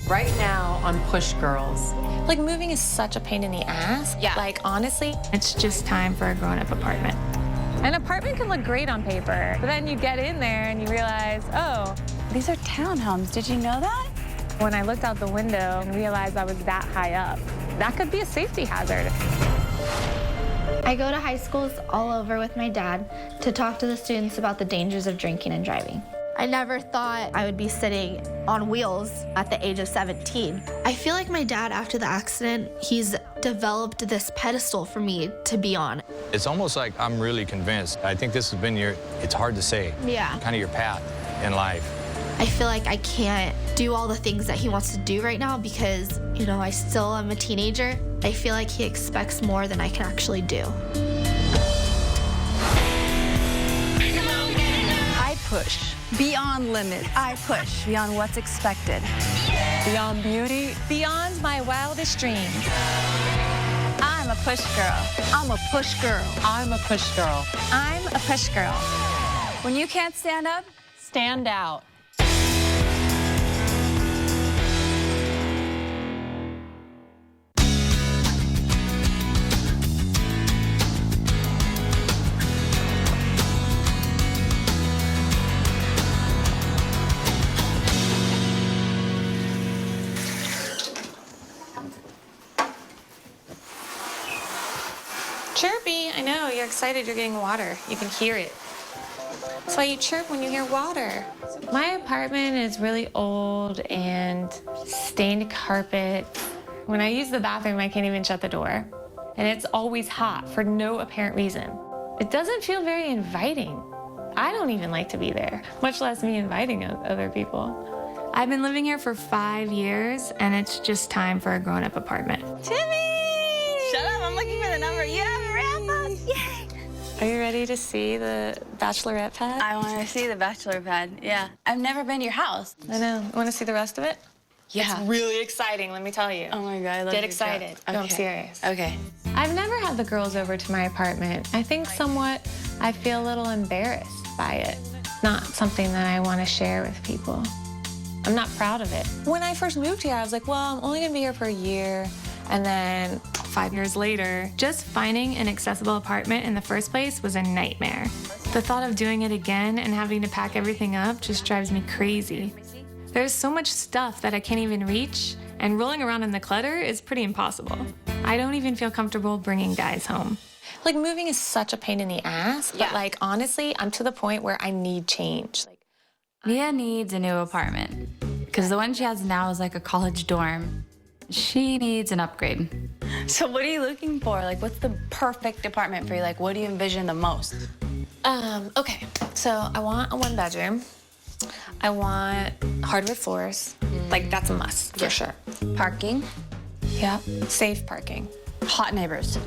right now on Push Girls. Like, moving is such a pain in the ass. Yeah. Like, honestly, it's just time for a grown-up apartment. An apartment can look great on paper, but then you get in there and you realize, oh, These are townhomes. Did you know that? when I looked out the window and realized I was that high up, that could be a safety hazard. I go to high schools all over with my dad to talk to the students about the dangers of drinking and driving. I never thought I would be sitting on wheels at the age of 17. I feel like my dad, after the accident, he's developed this pedestal for me to be on. It's almost like I'm really convinced. I think this has been it's hard to say, Yeah. kind of your path in life. I feel like I can't do all the things that he wants to do right now because, you know, I still am a teenager. I feel like he expects more than I can actually do. I push beyond limits. I push beyond what's expected. Beyond beauty, beyond my wildest dreams. I'm a push girl. I'm a push girl. I'm a Push Girl. I'm a push girl. When you can't stand up, Stand out. Chirpy, I know, you're excited you're getting water. You can hear it. That's why you chirp when you hear water. My apartment is really old and stained carpet. When I use the bathroom, I can't even shut the door. And it's always hot for no apparent reason. It doesn't feel very inviting. I don't even like to be there, much less me inviting other people. I've been living here for 5 years, and it's just time for a grown-up apartment. Timmy! Shut up, I'm looking for the number. You have a wrap-up. Yay! Are you ready to see the bachelorette pad? I want to see the bachelor pad. Yeah. I've never been to your house. I know. Want to see the rest of it? Yeah. It's really exciting, let me tell you. Oh my God, I love Get your excited. job. No, I'm serious. Okay. I've never had the girls over to my apartment. I think somewhat I feel a little embarrassed by it. Not something that I want to share with people. I'm not proud of it. When I first moved here, I was like, well, I'm only gonna be here for a year. And then 5 years later, just finding an accessible apartment in the first place was a nightmare. The thought of doing it again and having to pack everything up just drives me crazy. There's so much stuff that I can't even reach, and rolling around in the clutter is pretty impossible. I don't even feel comfortable bringing guys home. Like, moving is such a pain in the ass, but like, honestly, I'm to the point where I need change. Mia needs a new apartment because the one she has now is like a college dorm. She needs an upgrade. So what are you looking for? Like, what's the perfect apartment for you? Like, what do you envision the most? Okay, so I want a 1-bedroom. I want hardwood floors. Like, that's a must, for sure. Parking, Yeah. Safe parking. hot neighbors.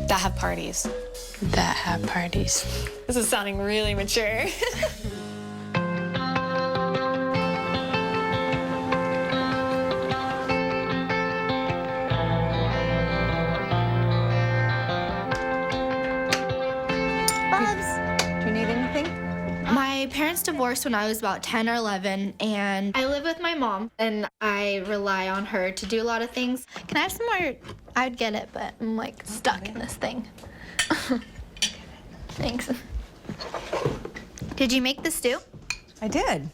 That have parties. That have parties. This is sounding really mature. Do you need anything? My parents divorced when I was about 10 or 11, and I live with my mom, and I rely on her to do a lot of things. Can I have some more? I'd get it, but I'm like stuck in this thing. Thanks. Did you make the stew? I did.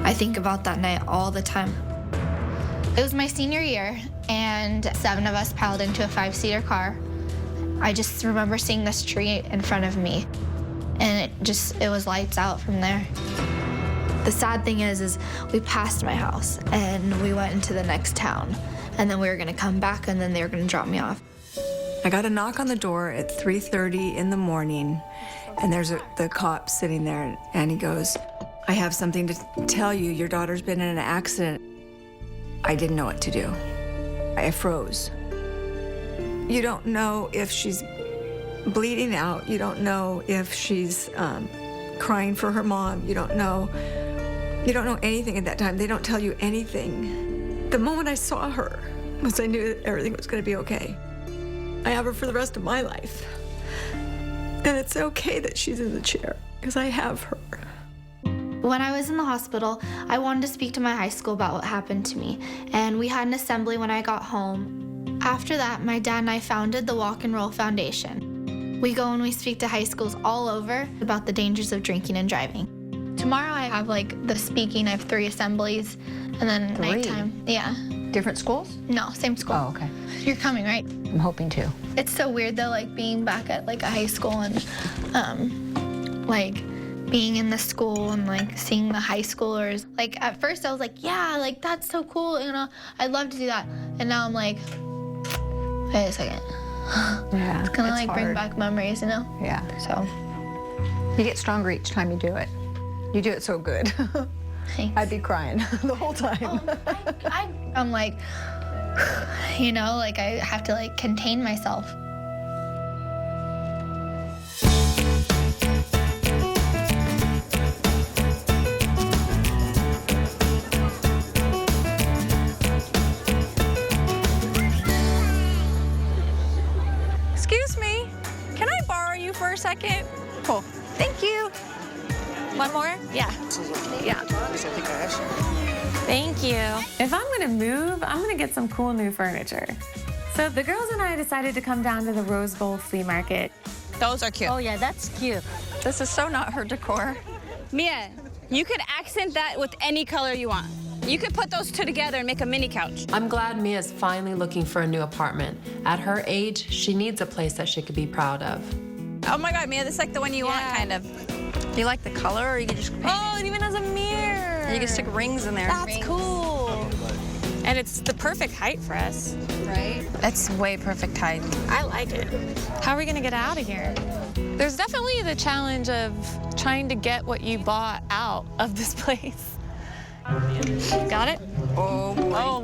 I think about that night all the time. It was my senior year, and 7 of us piled into a 5-seater car. I just remember seeing this tree in front of me, and it was lights out from there. The sad thing is we passed my house, and we went into the next town, and then we were gonna come back, and then they were gonna drop me off. I got a knock on the door at 3:30 in the morning, and there's the cop sitting there, and he goes, "I have something to tell you. Your daughter's been in an accident." I didn't know what to do. I froze. You don't know if she's bleeding out. You don't know if she's crying for her mom. You don't know anything at that time. They don't tell you anything. The moment I saw her was I knew that everything was going to be okay. I have her for the rest of my life. And it's okay that she's in the chair, because I have her. When I was in the hospital, I wanted to speak to my high school about what happened to me, and we had an assembly when I got home. After that, my dad and I founded the Walk and Roll Foundation. We go and we speak to high schools all over about the dangers of drinking and driving. Tomorrow I have the speaking, I have 3 assemblies, and then nighttime. Yeah. Different schools? No, same school. Oh, okay. You're coming, right? I'm hoping to. It's so weird though, being back at a high school and being in the school and seeing the high schoolers. At first I was yeah, that's so cool, I'd love to do that. And now I'm wait a second. Yeah. It's gonna bring back memories, Yeah. So. You get stronger each time you do it. You do it so good. Thanks. I'd be crying the whole time. I'm I have to contain myself. Excuse me, can I borrow you for a second? Cool, thank you. One more? Yeah. Thank you. If I'm gonna move, I'm gonna get some cool new furniture. So the girls and I decided to come down to the Rose Bowl flea market. Those are cute. Oh yeah, that's cute. This is so not her decor. Mia, you could accent that with any color you want. You could put those two together and make a mini couch. I'm glad Mia's finally looking for a new apartment. At her age, she needs a place that she could be proud of. Oh my God, Mia, this is the one you want, kind of. Do you like the color, or you can just paint it even has a mirror. You can stick rings in there. That's cool. And it's the perfect height for us. Right? It's way perfect height. I like it. How are we gonna get out of here? There's definitely the challenge of trying to get what you bought out of this place. Got it? Oh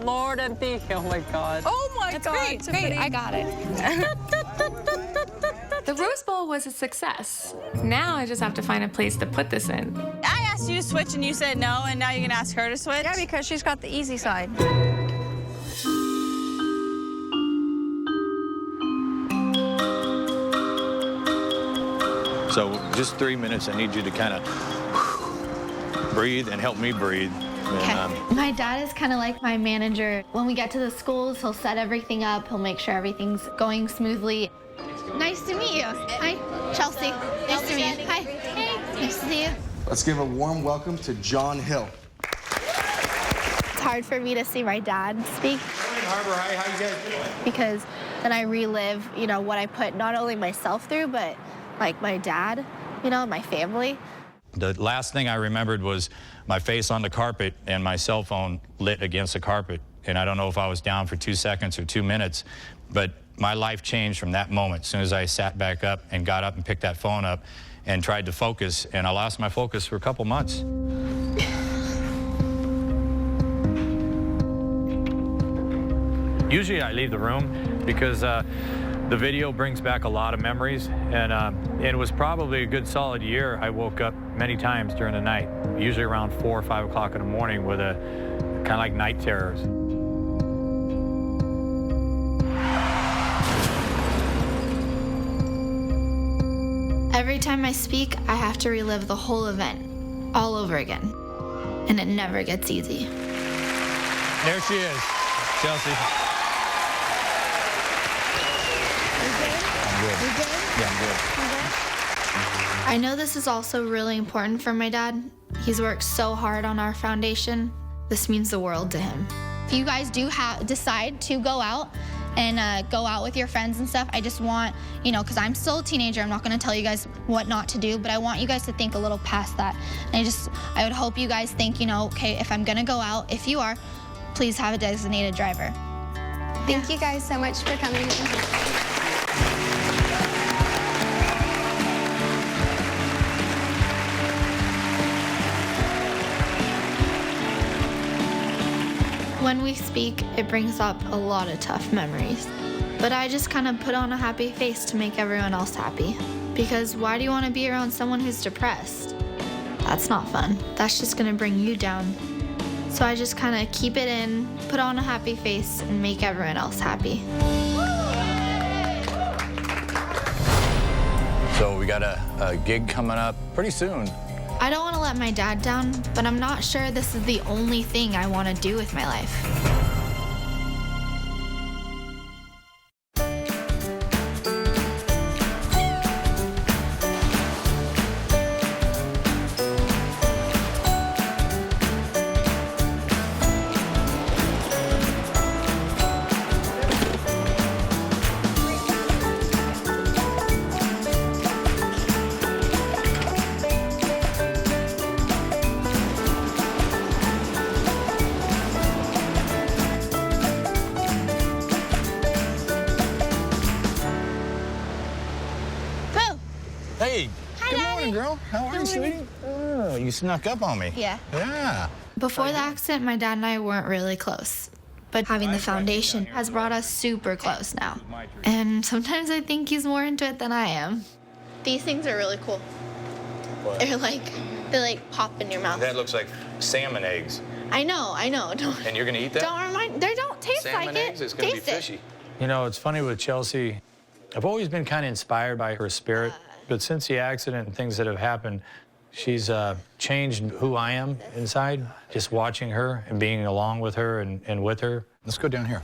Lord, and oh my God. Oh my God. Great, Tiffany. I got it. The Rose Bowl was a success. Now I just have to find a place to put this in. I asked you to switch and you said no, and now you're gonna ask her to switch? Yeah, because she's got the easy side. So just 3 minutes, I need you to kind of breathe and help me breathe. And, My dad is kind of like my manager. When we get to the schools, he'll set everything up. He'll make sure everything's going smoothly. Nice to meet you. Hi, Chelsea. Nice to meet you. Hi. Hey. Nice to see you. Let's give a warm welcome to John Hill. It's hard for me to see my dad speak. Harbor High, how you guys doing? Because then I relive, what I put not only myself through, but my dad, my family. The last thing I remembered was my face on the carpet and my cell phone lit against the carpet. And I don't know if I was down for 2 seconds or 2 minutes, but my life changed from that moment. As soon as I sat back up and got up and picked that phone up and tried to focus, and I lost my focus for a couple months. Usually I leave the room because the video brings back a lot of memories, and it was probably a good solid year. I woke up many times during the night, usually around 4 or 5 o'clock in the morning with a kind of like night terrors. Every time I speak, I have to relive the whole event all over again, and it never gets easy. There she is, Chelsea. I'm good. You good? Yeah, I'm good. I know this is also really important for my dad. He's worked so hard on our foundation. This means the world to him. If you guys do decide to go out and go out with your friends and stuff, I just want, because I'm still a teenager, I'm not gonna tell you guys what not to do, but I want you guys to think a little past that. And I would hope you guys think, okay, if I'm gonna go out, if you are, please have a designated driver. Thank you guys so much for coming. When we speak, it brings up a lot of tough memories. But I just kind of put on a happy face to make everyone else happy. Because why do you want to be around someone who's depressed? That's not fun. That's just gonna bring you down. So I just kind of keep it in, put on a happy face, and make everyone else happy. So we got a gig coming up pretty soon I don't want to let my dad down, but I'm not sure this is the only thing I want to do with my life. Hey, Hi, good Daddy. morning, girl. How are you, sweetie? Oh, you snuck up on me. Yeah. Yeah. Before the accident, my dad and I weren't really close. But having the foundation has brought us super close now. And sometimes I think he's more into it than I am. These things are really cool. What? They like pop in your mouth. That looks like salmon eggs. I know. Don't, And you're gonna eat that? they don't taste salmon like eggs? it. It's gonna Taste be it. fishy. You know, it's funny with Chelsea. I've always been kind of inspired by her spirit, but since the accident and things that have happened, she's changed who I am inside, just watching her and being along with her and with her. Let's go down here.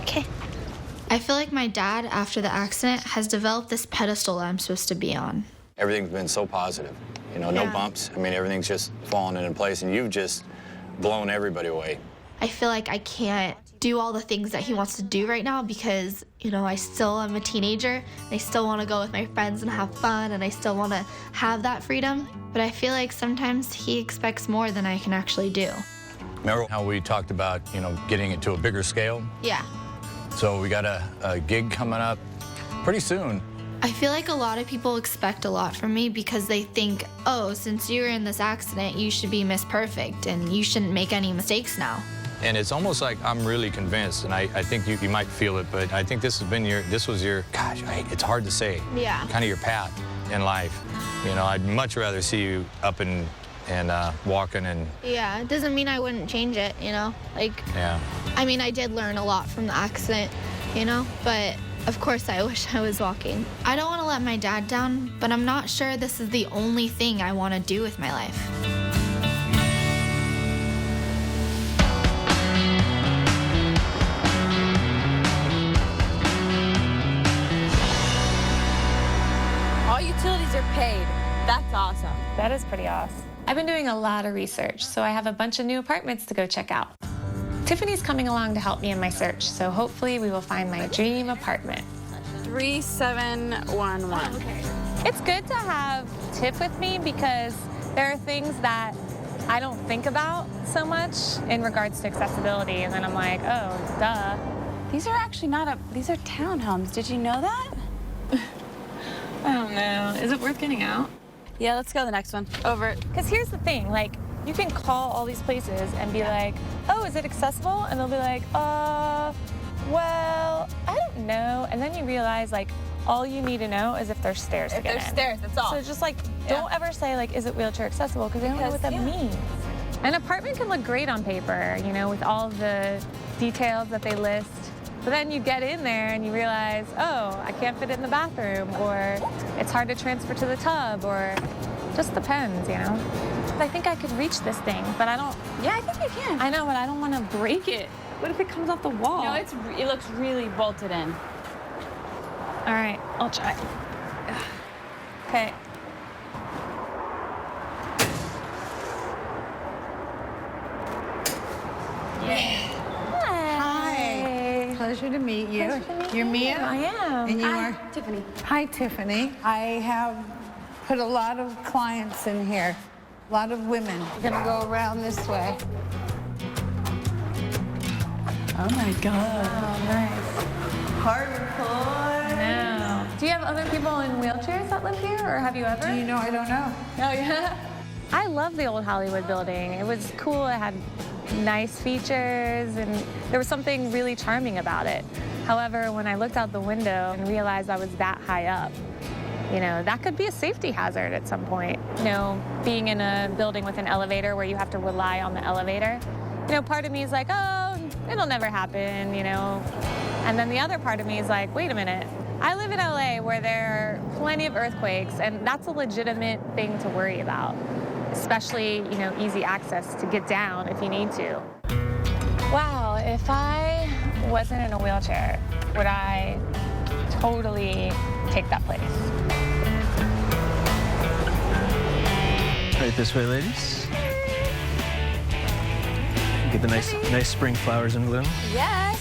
Okay. I feel like my dad, after the accident, has developed this pedestal I'm supposed to be on. Everything's been so positive. You know, no bumps. I mean, everything's just falling into place, and you've just blown everybody away. I feel like I can't do all the things that he wants to do right now because, you know, I still am a teenager. And I still want to go with my friends and have fun, and I still want to have that freedom. But I feel like sometimes he expects more than I can actually do. Remember how we talked about, you know, getting it to a bigger scale? Yeah. So we got a gig coming up pretty soon. I feel like a lot of people expect a lot from me because they think, oh, since you were in this accident, you should be Miss Perfect and you shouldn't make any mistakes now. And it's almost like I'm really convinced, and I think you might feel it, but I think this was your, gosh, it's hard to say. Yeah. Kind of your path in life. You know, I'd much rather see you up and walking and. Yeah, it doesn't mean I wouldn't change it, you know? Like, Yeah. I mean, I did learn a lot from the accident, you know? But of course, I wish I was walking. I don't want to let my dad down, but I'm not sure this is the only thing I want to do with my life. All utilities are paid. That's awesome. That is pretty awesome. I've been doing a lot of research, so I have a bunch of new apartments to go check out. Tiffany's coming along to help me in my search, so hopefully we will find my dream apartment. 3711. It's good to have Tiff with me because there are things that I don't think about so much in regards to accessibility, and then I'm like, oh, duh. These are actually these are townhomes. Did you know that? I don't know. Is it worth getting out? Yeah, let's go to the next one. Over it. Because here's the thing, like, you can call all these places and be like, oh, is it accessible? And they'll be like, well, I don't know. And then you realize, like, all you need to know is if there's stairs to get in. If there's stairs, that's all. So just, like, don't ever say, like, is it wheelchair accessible? Because they don't know what that means. An apartment can look great on paper, you know, with all the details that they list. But then you get in there and you realize, oh, I can't fit it in the bathroom, or it's hard to transfer to the tub, or just depends, you know? I think I could reach this thing, but I don't. Yeah, I think you can. I know, but I don't want to break it. What if it comes off the wall? No, it looks really bolted in. All right, I'll try. Okay. Hi. Pleasure to meet you. Pleasure to meet You're you. Mia? I am. And you Hi, are? Tiffany. Hi, Tiffany. I have put a lot of clients in here, a lot of women. We're gonna go around this way. Oh my God. Oh, nice. Hardwood floor. No. Do you have other people in wheelchairs that live here, or have you ever? You know, I don't know. Oh, yeah? I love the old Hollywood building. It was cool. It had nice features, and there was something really charming about it. However, when I looked out the window and realized I was that high up, you know, that could be a safety hazard at some point. You know, being in a building with an elevator where you have to rely on the elevator, you know, part of me is like, oh, it'll never happen, you know. And then the other part of me is like, wait a minute. I live in LA where there are plenty of earthquakes, and that's a legitimate thing to worry about. especially, you know, easy access to get down if you need to. Wow, if I wasn't in a wheelchair, would I totally take that place? Right this way, ladies. Get the nice spring flowers in bloom. Yes.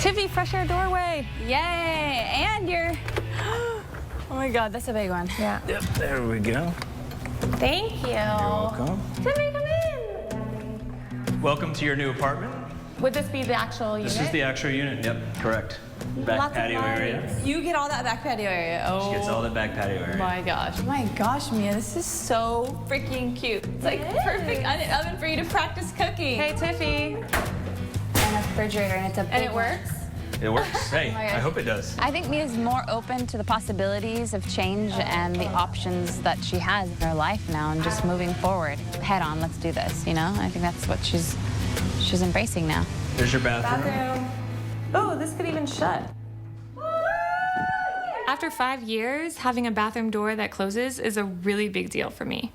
Tiffy, fresh air doorway. Yay. And you're... Oh my God, that's a big one. Yeah. Yep, there we go. Thank you. You're welcome. Tiffy, come in. Welcome to your new apartment. Would this be the actual unit? This is the actual unit, yep, correct. Back Lots of patio area. lights. You get all that back patio area. Oh. She gets all the back patio area. My gosh. My gosh, Mia, this is so freaking cute. It's like perfect oven for you to practice cooking. Hey, Tiffy. And a refrigerator, and it's a big And it works? It works. Hey, my I gosh. hope it does. I think Mia's more open to the possibilities of change and the options that she has in her life now, and just moving forward. Head on, let's do this, you know? I think that's what she's embracing now. There's your bathroom. Bathroom. Oh, this could even shut. After 5 years, having a bathroom door that closes is a really big deal for me.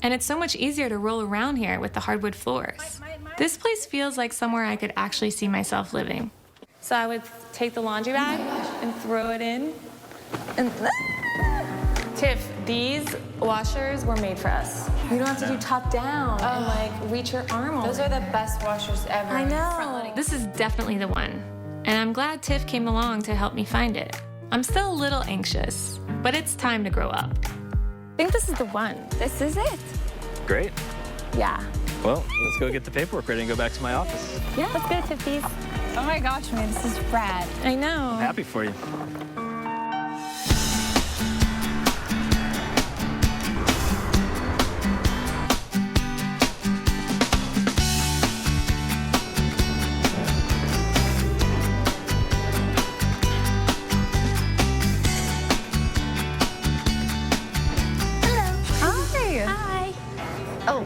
And it's so much easier to roll around here with the hardwood floors. This place feels like somewhere I could actually see myself living. So I would take the laundry bag and throw it in. And Tiff, these washers were made for us. You don't have to do top down and like reach your arm over. Those are the best washers ever. I know. This is definitely the one. And I'm glad Tiff came along to help me find it. I'm still a little anxious, but it's time to grow up. I think this is the one. This is it. Great. Yeah. Well, let's go get the paperwork ready and go back to my office. Yeah, let's go, Tiffies. Oh my gosh, man, this is rad. I know. I'm happy for you. Oh,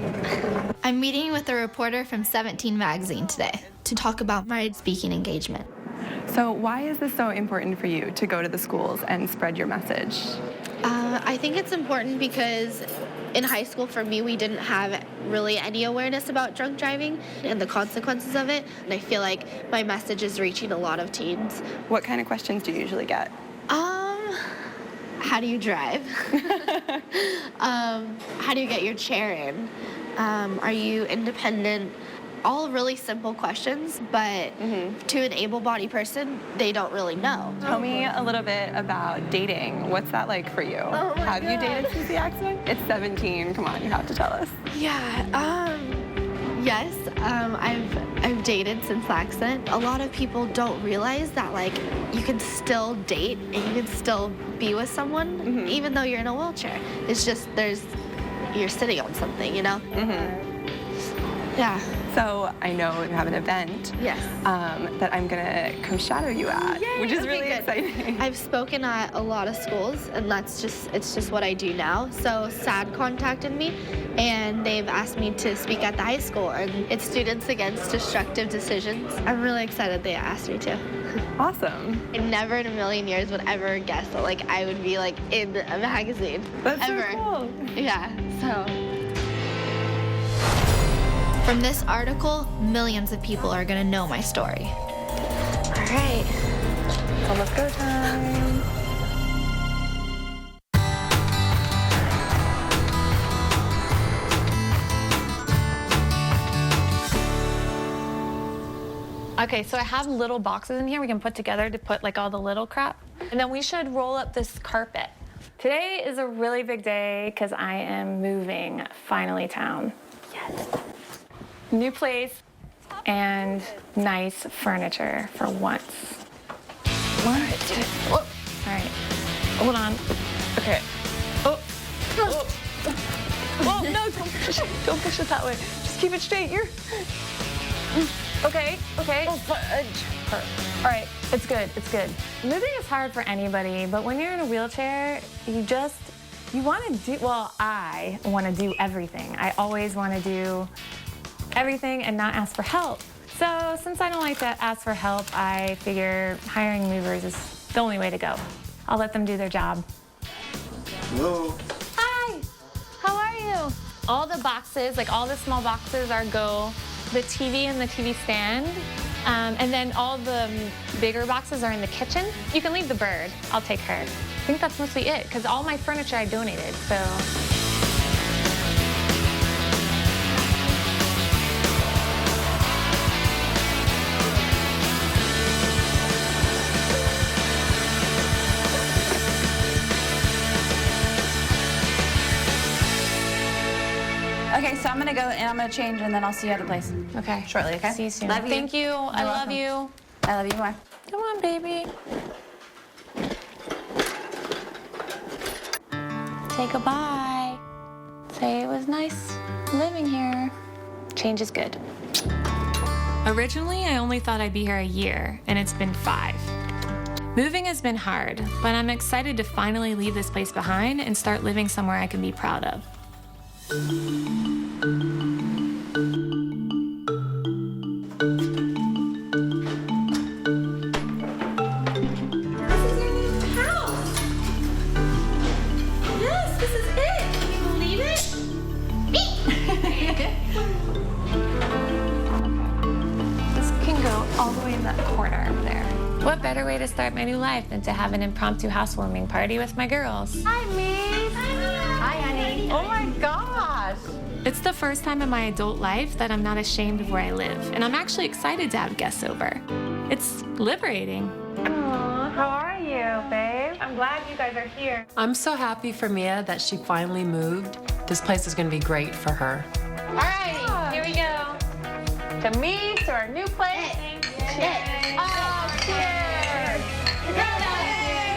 I'm meeting with a reporter from 17 magazine today to talk about my speaking engagement. So why is this so important for you to go to the schools and spread your message? I think it's important because in high school for me, we didn't have really any awareness about drunk driving and the consequences of it. And I feel like my message is reaching a lot of teens. What kind of questions do you usually get? How do you drive? How do you get your chair in? Are you independent? All really simple questions, but to an able-bodied person, they don't really know. Tell me a little bit about dating. What's that like for you? Oh my Have you God. dated since the accident? It's 17. Come on, you have to tell us. Yeah. Yes. I've dated since the accident. A lot of people don't realize that like you can still date and you can still be with someone even though you're in a wheelchair. It's just you're sitting on something, you know. Yeah. So I know you have an event that I'm gonna come shadow you at, which is really exciting. I've spoken at a lot of schools, and it's just what I do now. So SAD contacted me, and they've asked me to speak at the high school, and it's Students Against Destructive Decisions. I'm really excited they asked me to. Awesome. I never in a million years would ever guess that like I would be like in a magazine. That's ever. so cool. Yeah. So. From this article, millions of people are gonna know my story. All right. It's almost go time. Okay, so I have little boxes in here we can put together to put like all the little crap. And then we should roll up this carpet. Today is a really big day because I am moving finally town. Yes. New place and nice furniture for once. 1, 2, whoa. All right, hold on. Okay. Oh. Oh, no, don't push it. Don't push it that way. Just keep it straight. Okay. Oh, fudge. All right, it's good. Moving is hard for anybody, but when you're in a wheelchair, I want to do everything. I always want to do everything and not ask for help. So since I don't like to ask for help, I figure hiring movers is the only way to go. I'll let them do their job. Hello. Hi, how are you? All the boxes, like all the small boxes are go, the TV and the TV stand, and then all the bigger boxes are in the kitchen. You can leave the bird, I'll take her. I think that's mostly it, because all my furniture I donated, so. Okay, so I'm gonna go and I'm gonna change and then I'll see you at the place. Okay. Shortly, okay? See you soon. Love you. Thank you. I love you. I love you more. Come on, baby. Say goodbye. Say it was nice living here. Change is good. Originally, I only thought I'd be here a year, and it's been 5. Moving has been hard, but I'm excited to finally leave this place behind and start living somewhere I can be proud of. What better way to start my new life than to have an impromptu housewarming party with my girls? Hi, Miss. Hi, honey. Oh my gosh. It's the first time in my adult life that I'm not ashamed of where I live, and I'm actually excited to have guests over. It's liberating. Aww, how are you, babe? I'm glad you guys are here. I'm so happy for Mia that she finally moved. This place is going to be great for her. All right, here we go. To me, to our new place. Cheers. Oh, cheers.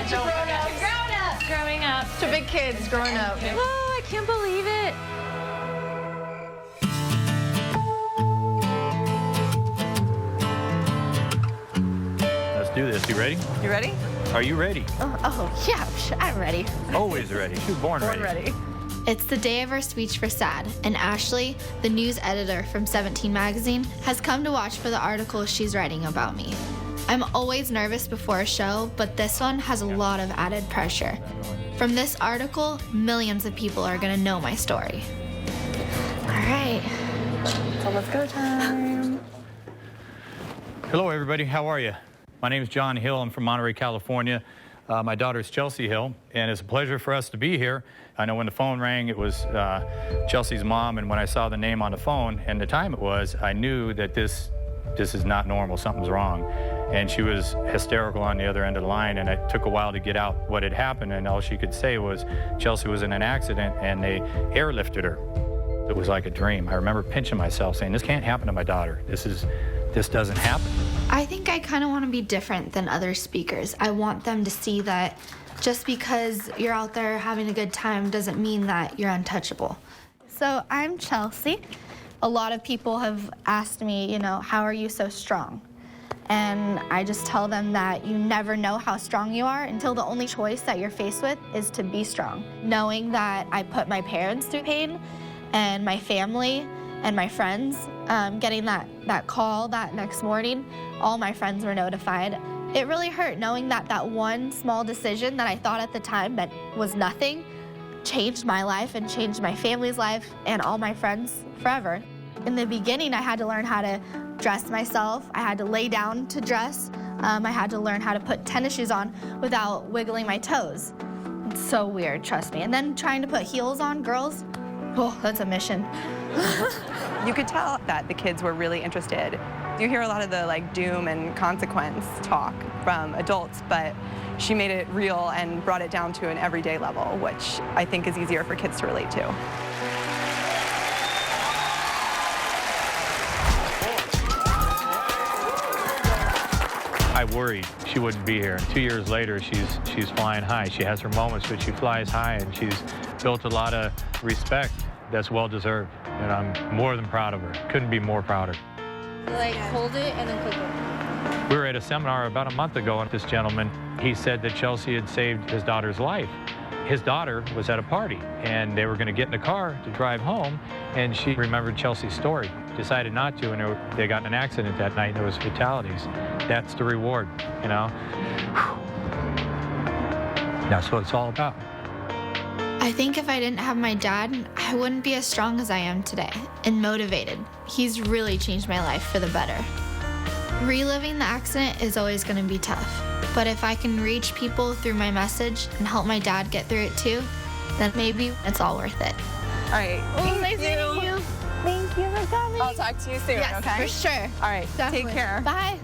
Grown-ups. Growing up. To big kids growing up. Oh, I can't believe it. Let's do this. You ready? You ready? Are you ready? Oh yeah, I'm ready. Always ready. She was born ready. It's the day of our speech for SAD, and Ashley, the news editor from 17 magazine, has come to watch for the article she's writing about me. I'm always nervous before a show, but this one has a lot of added pressure. From this article, millions of people are gonna know my story. All right, So let's go time. Hello, everybody. How are you? My name is John Hill. I'm from Monterey, California. My daughter's Chelsea Hill, and it's a pleasure for us to be here. I know when the phone rang, it was Chelsea's mom, and when I saw the name on the phone and the time it was, I knew that this is not normal, something's wrong. And she was hysterical on the other end of the line, and it took a while to get out what had happened, and all she could say was Chelsea was in an accident, and they airlifted her. It was like a dream. I remember pinching myself saying, this can't happen to my daughter. This doesn't happen. I think I kind of want to be different than other speakers. I want them to see that just because you're out there having a good time doesn't mean that you're untouchable. So I'm Chelsea. A lot of people have asked me, how are you so strong? And I just tell them that you never know how strong you are until the only choice that you're faced with is to be strong. Knowing that I put my parents through pain and my family and my friends, getting that call that next morning, all my friends were notified. It really hurt knowing that that one small decision that I thought at the time that was nothing changed my life and changed my family's life and all my friends forever. In the beginning, I had to learn how to dress myself. I had to lay down to dress. I had to learn how to put tennis shoes on without wiggling my toes. It's so weird, trust me. And then trying to put heels on, girls, oh, that's a mission. You could tell that the kids were really interested. You hear a lot of the doom and consequence talk from adults, but she made it real and brought it down to an everyday level, which I think is easier for kids to relate to. I worried she wouldn't be here. And 2 years later, she's flying high. She has her moments, but she flies high, and she's built a lot of respect that's well-deserved. And I'm more than proud of her. Couldn't be more prouder. Hold it and then click it. We were at a seminar about a month ago, and this gentleman, he said that Chelsea had saved his daughter's life. His daughter was at a party, and they were going to get in the car to drive home, and she remembered Chelsea's story, decided not to, and they got in an accident that night, and there was fatalities. That's the reward, That's what it's all about. I I think if I didn't have my dad, I wouldn't be as strong as I am today and motivated. He's really changed my life for the better. Reliving the accident is always going to be tough, but if I can reach people through my message and help my dad get through it too, then maybe it's all worth it. All right. Nice meeting you. Thank you for coming. I'll talk to you soon, Yes, okay? for sure. All right. Definitely. Take care. Bye.